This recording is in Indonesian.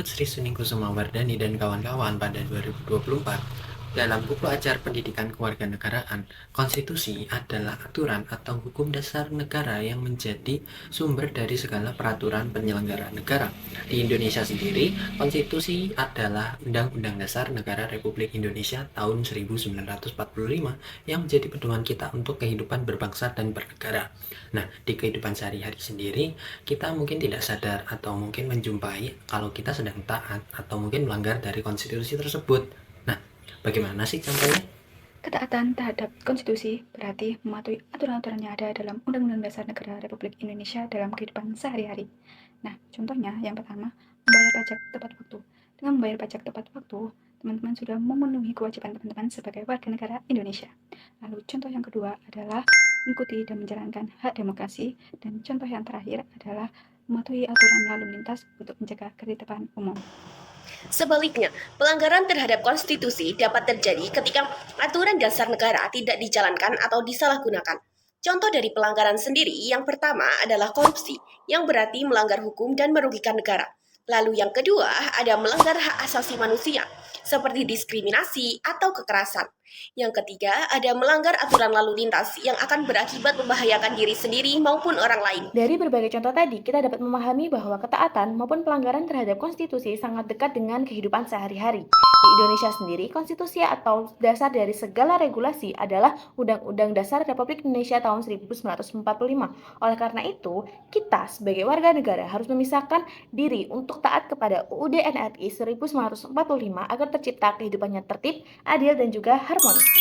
Sri Suningskusumawardhani dan kawan-kawan pada 2024, dalam buku ajar pendidikan kewarganegaraan, konstitusi adalah aturan atau hukum dasar negara yang menjadi sumber dari segala peraturan penyelenggara negara. Di Indonesia sendiri, konstitusi adalah Undang-Undang Dasar Negara Republik Indonesia tahun 1945 yang menjadi pedoman kita untuk kehidupan berbangsa dan bernegara. Nah, di kehidupan sehari-hari sendiri, kita mungkin tidak sadar atau mungkin menjumpai kalau kita sedang taat atau mungkin melanggar dari konstitusi tersebut. Nah, bagaimana sih contohnya? Ketaatan terhadap konstitusi berarti mematuhi aturan-aturan yang ada dalam Undang-Undang Dasar Negara Republik Indonesia dalam kehidupan sehari-hari. Nah, contohnya yang pertama, membayar pajak tepat waktu. Dengan membayar pajak tepat waktu, teman-teman sudah memenuhi kewajiban teman-teman sebagai warga negara Indonesia. Lalu contoh yang kedua adalah mengikuti dan menjalankan hak demokrasi. Dan contoh yang terakhir adalah mematuhi aturan lalu lintas untuk menjaga ketertiban umum. Sebaliknya, pelanggaran terhadap konstitusi dapat terjadi ketika aturan dasar negara tidak dijalankan atau disalahgunakan. Contoh dari pelanggaran sendiri yang pertama adalah korupsi, yang berarti melanggar hukum dan merugikan negara. Lalu yang kedua ada melanggar hak asasi manusia, seperti diskriminasi atau kekerasan. Yang ketiga ada melanggar aturan lalu lintas yang akan berakibat membahayakan diri sendiri maupun orang lain. Dari berbagai contoh tadi, kita dapat memahami bahwa ketaatan maupun pelanggaran terhadap konstitusi sangat dekat dengan kehidupan sehari-hari. Di Indonesia sendiri, konstitusi atau dasar dari segala regulasi adalah Undang-Undang Dasar Republik Indonesia tahun 1945. Oleh karena itu, kita sebagai warga negara harus memisahkan diri untuk taat kepada UUD NRI 1945 agar tercipta kehidupan yang tertib, adil, dan juga harmonis.